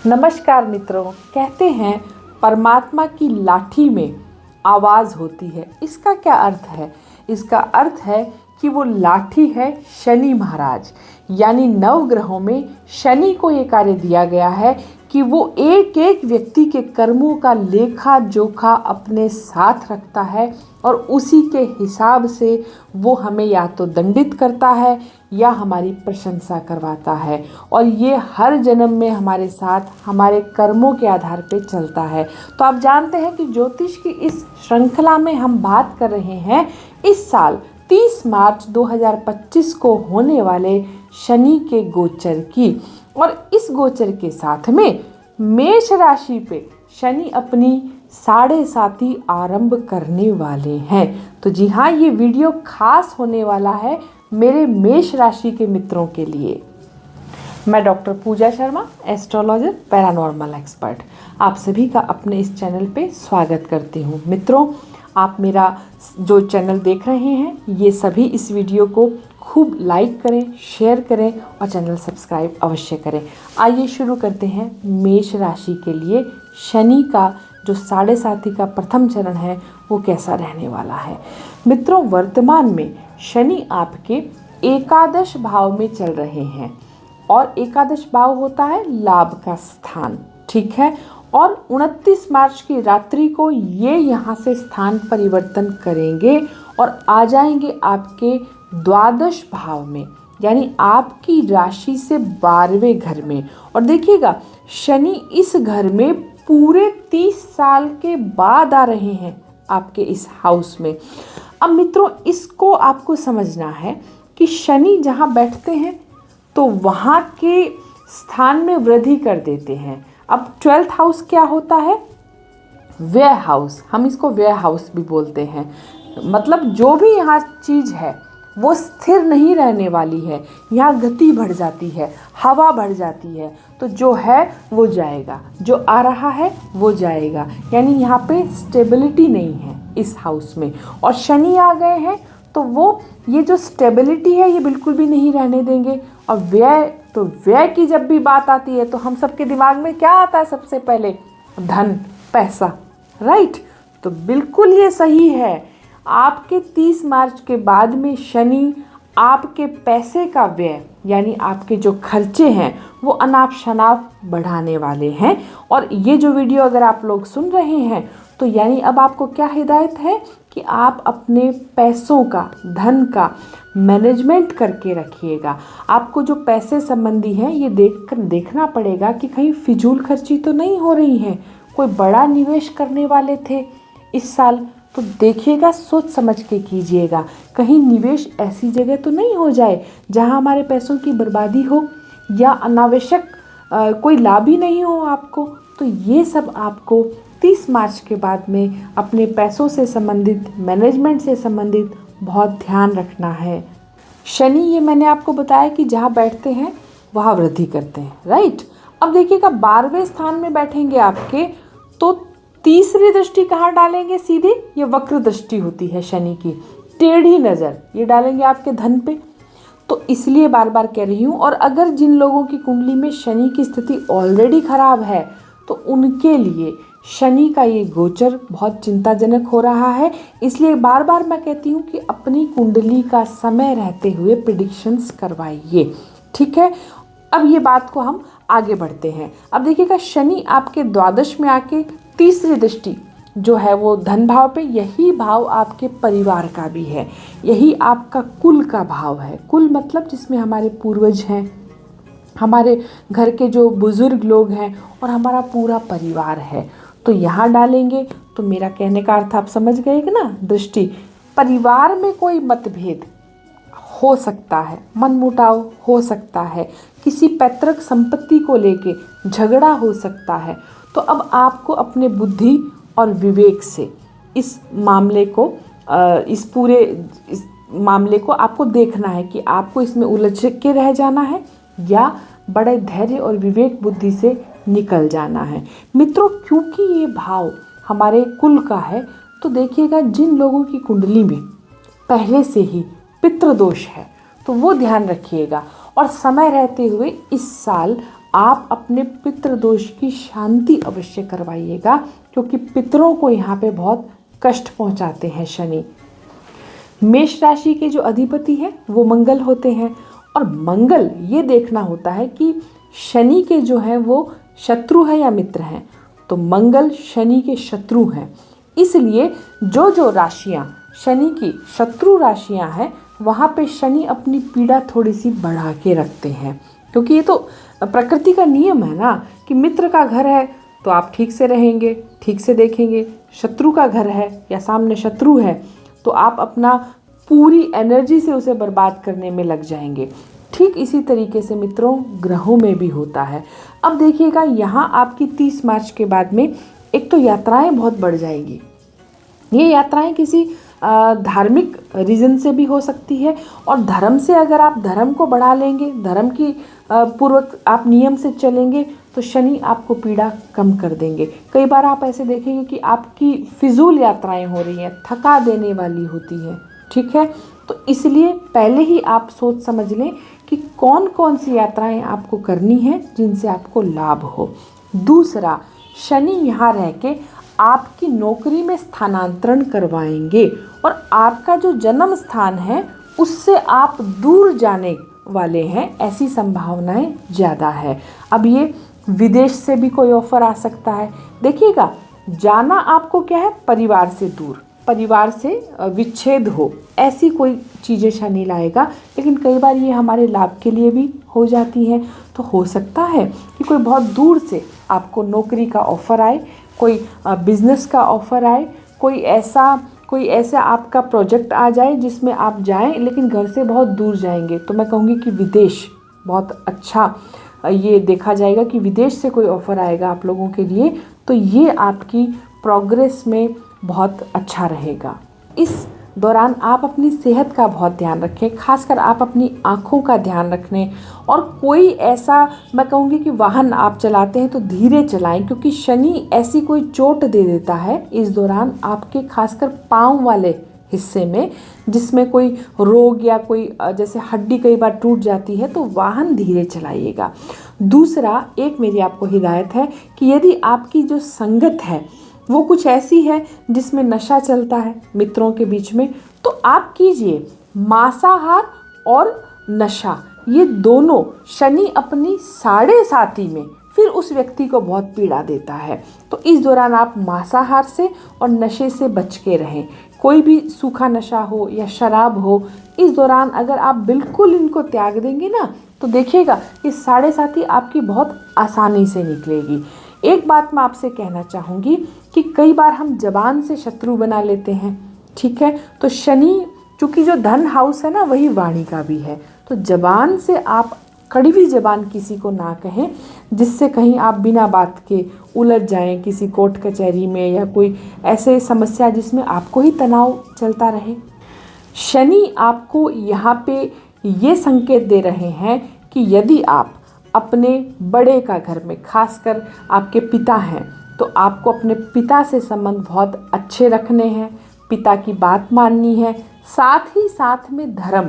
नमस्कार मित्रों। कहते हैं परमात्मा की लाठी में आवाज़ होती है। इसका क्या अर्थ है? इसका अर्थ है कि वो लाठी है शनि महाराज, यानी नवग्रहों में शनि को ये कार्य दिया गया है कि वो एक एक व्यक्ति के कर्मों का लेखा जोखा अपने साथ रखता है और उसी के हिसाब से वो हमें या तो दंडित करता है या हमारी प्रशंसा करवाता है। और ये हर जन्म में हमारे साथ हमारे कर्मों के आधार पर चलता है। तो आप जानते हैं कि ज्योतिष की इस श्रृंखला में हम बात कर रहे हैं इस साल 30 मार्च 2025 को होने वाले शनि के गोचर की। और इस गोचर के साथ में मेष राशि पे शनि अपनी 7.5 आरंभ करने वाले हैं। तो जी हाँ, ये वीडियो खास होने वाला है मेरे मेष राशि के मित्रों के लिए। मैं डॉक्टर पूजा शर्मा, एस्ट्रोलॉजर, पैरानॉर्मल एक्सपर्ट, आप सभी का अपने इस चैनल पे स्वागत करती हूँ। मित्रों, आप मेरा जो चैनल देख रहे हैं ये सभी इस वीडियो को खूब लाइक करें, शेयर करें और चैनल सब्सक्राइब अवश्य करें। आइए शुरू करते हैं मेष राशि के लिए शनि का जो 7.5 का प्रथम चरण है वो कैसा रहने वाला है। मित्रों, वर्तमान में शनि आपके एकादश भाव में चल रहे हैं और एकादश भाव होता है लाभ का स्थान, ठीक है। और 29 मार्च की रात्रि को ये यहाँ से स्थान परिवर्तन करेंगे और आ जाएंगे आपके द्वादश भाव में, यानी आपकी राशि से 12वें घर में। और देखिएगा, शनि इस घर में पूरे 30 साल के बाद आ रहे हैं आपके इस हाउस में। अब मित्रों, इसको आपको समझना है कि शनि जहाँ बैठते हैं तो वहाँ के स्थान में वृद्धि कर देते हैं। अब 12th हाउस क्या होता है? व्यय हाउस। हम इसको व्यय हाउस भी बोलते हैं। मतलब जो भी यहाँ चीज़ है वो स्थिर नहीं रहने वाली है, यहाँ गति बढ़ जाती है, हवा बढ़ जाती है। तो जो है वो जाएगा, जो आ रहा है वो जाएगा, यानी यहाँ पे स्टेबिलिटी नहीं है इस हाउस में। और शनि आ गए हैं तो वो ये जो स्टेबिलिटी है ये बिल्कुल भी नहीं रहने देंगे। और व्यय, तो व्यय की जब भी बात आती है तो हम सबके दिमाग में क्या आता है? सबसे पहले धन, पैसा, राइट। तो बिल्कुल ये सही है। आपके 30 मार्च के बाद में शनि आपके पैसे का व्यय, यानी आपके जो खर्चे हैं वो अनाप शनाप बढ़ाने वाले हैं। और ये जो वीडियो अगर आप लोग सुन रहे हैं तो यानी अब आपको क्या हिदायत है कि आप अपने पैसों का, धन का मैनेजमेंट करके रखिएगा। आपको जो पैसे संबंधी हैं ये देखना पड़ेगा कि कहीं फिजूल खर्ची तो नहीं हो रही है। कोई बड़ा निवेश करने वाले थे इस साल तो देखिएगा, सोच समझ के कीजिएगा। कहीं निवेश ऐसी जगह तो नहीं हो जाए जहां हमारे पैसों की बर्बादी हो या अनावश्यक कोई लाभ ही नहीं हो आपको। तो ये सब आपको 30 मार्च के बाद में अपने पैसों से संबंधित, मैनेजमेंट से संबंधित बहुत ध्यान रखना है। शनि, ये मैंने आपको बताया कि जहाँ बैठते हैं वहाँ वृद्धि करते हैं, राइट। अब देखिएगा, 12वें स्थान में बैठेंगे आपके तो तीसरी दृष्टि कहाँ डालेंगे? सीधे ये वक्र दृष्टि होती है शनि की, टेढ़ी नज़र ये डालेंगे आपके धन पे। तो इसलिए बार बार कह रही हूँ। और अगर जिन लोगों की कुंडली में शनि की स्थिति ऑलरेडी खराब है तो उनके लिए शनि का ये गोचर बहुत चिंताजनक हो रहा है। इसलिए बार बार मैं कहती हूँ कि अपनी कुंडली का समय रहते हुए प्रेडिक्शंस करवाइए, ठीक है। अब ये बात को हम आगे बढ़ते हैं। अब देखिएगा, शनि आपके द्वादश में आके तीसरी दृष्टि जो है वो धन भाव पे, यही भाव आपके परिवार का भी है, यही आपका कुल का भाव है। कुल मतलब जिसमें हमारे पूर्वज हैं, हमारे घर के जो बुजुर्ग लोग हैं और हमारा पूरा परिवार है। तो यहाँ डालेंगे तो मेरा कहने का अर्थ आप समझ गए कि ना, दृष्टि। परिवार में कोई मतभेद हो सकता है, मनमुटाव हो सकता है, किसी पैतृक संपत्ति को लेके झगड़ा हो सकता है। तो अब आपको अपने बुद्धि और विवेक से इस मामले को आपको देखना है कि आपको इसमें उलझ के रह जाना है या बड़े धैर्य और विवेक बुद्धि से निकल जाना है। मित्रों, क्योंकि ये भाव हमारे कुल का है तो देखिएगा, जिन लोगों की कुंडली में पहले से ही पितृदोष है तो वो ध्यान रखिएगा। और समय रहते हुए इस साल आप अपने पितृ दोष की शांति अवश्य करवाइएगा, क्योंकि पितरों को यहाँ पे बहुत कष्ट पहुँचाते हैं शनि। मेष राशि के जो अधिपति हैं वो मंगल होते हैं, और मंगल ये देखना होता है कि शनि के जो हैं वो शत्रु है या मित्र हैं। तो मंगल शनि के शत्रु हैं, इसलिए जो जो राशियाँ शनि की शत्रु राशियाँ हैं वहाँ पे शनि अपनी पीड़ा थोड़ी सी बढ़ा के रखते हैं, क्योंकि ये तो प्रकृति का नियम है ना कि मित्र का घर है तो आप ठीक से रहेंगे, ठीक से देखेंगे। शत्रु का घर है या सामने शत्रु है तो आप अपना पूरी एनर्जी से उसे बर्बाद करने में लग जाएंगे। ठीक इसी तरीके से मित्रों ग्रहों में भी होता है। अब देखिएगा, यहाँ आपकी 30 मार्च के बाद में एक तो यात्राएं बहुत बढ़ जाएंगी। ये यात्राएं किसी धार्मिक रीज़न से भी हो सकती है, और धर्म से अगर आप धर्म को बढ़ा लेंगे, धर्म की पूर्वक आप नियम से चलेंगे तो शनि आपको पीड़ा कम कर देंगे। कई बार आप ऐसे देखेंगे कि आपकी फिजूल यात्राएं हो रही हैं, थका देने वाली होती हैं, ठीक है। तो इसलिए पहले ही आप सोच समझ लें कि कौन कौन सी यात्राएं आपको करनी है जिनसे आपको लाभ हो। दूसरा, शनि यहाँ रह के आपकी नौकरी में स्थानांतरण करवाएंगे, और आपका जो जन्म स्थान है उससे आप दूर जाने वाले हैं, ऐसी संभावनाएं ज़्यादा है। अब ये विदेश से भी कोई ऑफर आ सकता है। देखिएगा, जाना आपको क्या है, परिवार से दूर, परिवार से विच्छेद हो, ऐसी कोई चीज़ें शनि लाएगा। लेकिन कई बार ये हमारे लाभ के लिए भी हो जाती हैं। तो हो सकता है कि कोई बहुत दूर से आपको नौकरी का ऑफ़र आए, कोई बिज़नेस का ऑफ़र आए, कोई ऐसा आपका प्रोजेक्ट आ जाए जिसमें आप जाएं लेकिन घर से बहुत दूर जाएंगे। तो मैं कहूँगी कि विदेश बहुत अच्छा ये देखा जाएगा कि विदेश से कोई ऑफ़र आएगा आप लोगों के लिए, तो ये आपकी प्रोग्रेस में बहुत अच्छा रहेगा। इस दौरान आप अपनी सेहत का बहुत ध्यान रखें, खासकर आप अपनी आँखों का ध्यान रखें, और कोई ऐसा मैं कहूँगी कि वाहन आप चलाते हैं तो धीरे चलाएं, क्योंकि शनि ऐसी कोई चोट दे देता है इस दौरान आपके खासकर पाँव वाले हिस्से में, जिसमें कोई रोग या कोई जैसे हड्डी कई बार टूट जाती है, तो वाहन धीरे चलाइएगा। दूसरा, एक मेरी आपको हिदायत है कि यदि आपकी जो संगत है वो कुछ ऐसी है जिसमें नशा चलता है मित्रों के बीच में, तो आप कीजिए मांसाहार और नशा, ये दोनों शनि अपनी साढ़े साथी में फिर उस व्यक्ति को बहुत पीड़ा देता है। तो इस दौरान आप मांसाहार से और नशे से बच के रहें। कोई भी सूखा नशा हो या शराब हो, इस दौरान अगर आप बिल्कुल इनको त्याग देंगे ना, तो देखिएगा कि साढ़े साथी आपकी बहुत आसानी से निकलेगी। एक बात मैं आपसे कहना चाहूँगी कि कई बार हम जबान से शत्रु बना लेते हैं, ठीक है। तो शनि चूँकि जो धन हाउस है ना वही वाणी का भी है, तो जबान से आप कड़वी जबान किसी को ना कहें, जिससे कहीं आप बिना बात के उलझ जाएं किसी कोर्ट कचहरी में या कोई ऐसे समस्या जिसमें आपको ही तनाव चलता रहे। शनि आपको यहाँ पे ये संकेत दे रहे हैं कि यदि आप अपने बड़े का घर में, खासकर आपके पिता हैं, तो आपको अपने पिता से संबंध बहुत अच्छे रखने हैं, पिता की बात माननी है। साथ ही साथ में धर्म,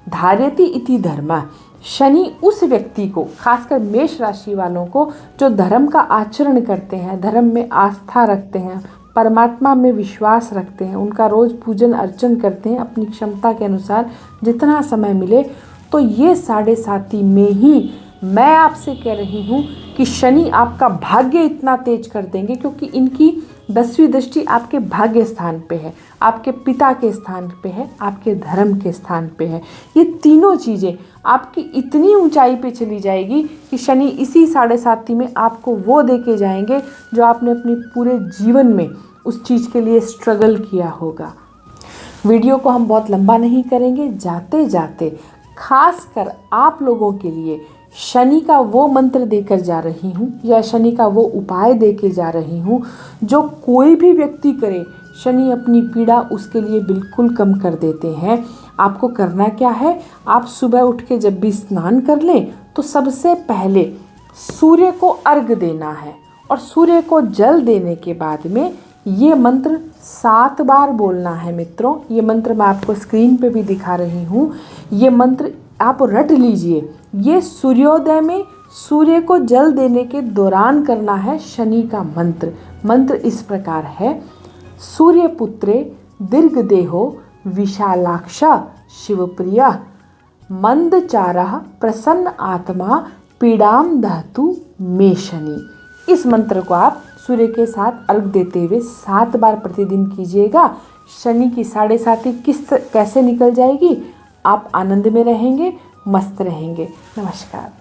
धार्यति इति धर्मः, शनि उस व्यक्ति को, खासकर मेष राशि वालों को जो धर्म का आचरण करते हैं, धर्म में आस्था रखते हैं, परमात्मा में विश्वास रखते हैं, उनका रोज़ पूजन अर्चन करते हैं अपनी क्षमता के अनुसार जितना समय मिले, तो ये साढ़े साथी में ही मैं आपसे कह रही हूँ कि शनि आपका भाग्य इतना तेज कर देंगे, क्योंकि इनकी 10वीं दृष्टि आपके भाग्य स्थान पे है, आपके पिता के स्थान पे है, आपके धर्म के स्थान पे है। ये तीनों चीज़ें आपकी इतनी ऊंचाई पे चली जाएगी कि शनि इसी साढ़े साथी में आपको वो दे के जाएंगे जो आपने अपने पूरे जीवन में उस चीज़ के लिए स्ट्रगल किया होगा। वीडियो को हम बहुत लंबा नहीं करेंगे, जाते जाते खासकर आप लोगों के लिए शनि का वो मंत्र देकर जा रही हूँ, या शनि का वो उपाय देके जा रही हूँ जो कोई भी व्यक्ति करे, शनि अपनी पीड़ा उसके लिए बिल्कुल कम कर देते हैं। आपको करना क्या है, आप सुबह उठ के जब भी स्नान कर लें तो सबसे पहले सूर्य को अर्घ देना है, और सूर्य को जल देने के बाद में ये मंत्र 7 बार बोलना है मित्रों। ये मंत्र मैं आपको स्क्रीन पे भी दिखा रही हूँ। ये मंत्र आप रट लीजिए। ये सूर्योदय में सूर्य को जल देने के दौरान करना है शनि का मंत्र। मंत्र इस प्रकार है, सूर्यपुत्रे दीर्घदेहो विशालाक्षा शिवप्रिया मंदचारः प्रसन्न आत्मा पीड़ाम दहतु मे शनि। इस मंत्र को आप सूर्य के साथ अर्घ देते हुए 7 बार प्रतिदिन कीजिएगा। शनि की 7.5 कैसे निकल जाएगी, आप आनंद में रहेंगे, मस्त रहेंगे। नमस्कार।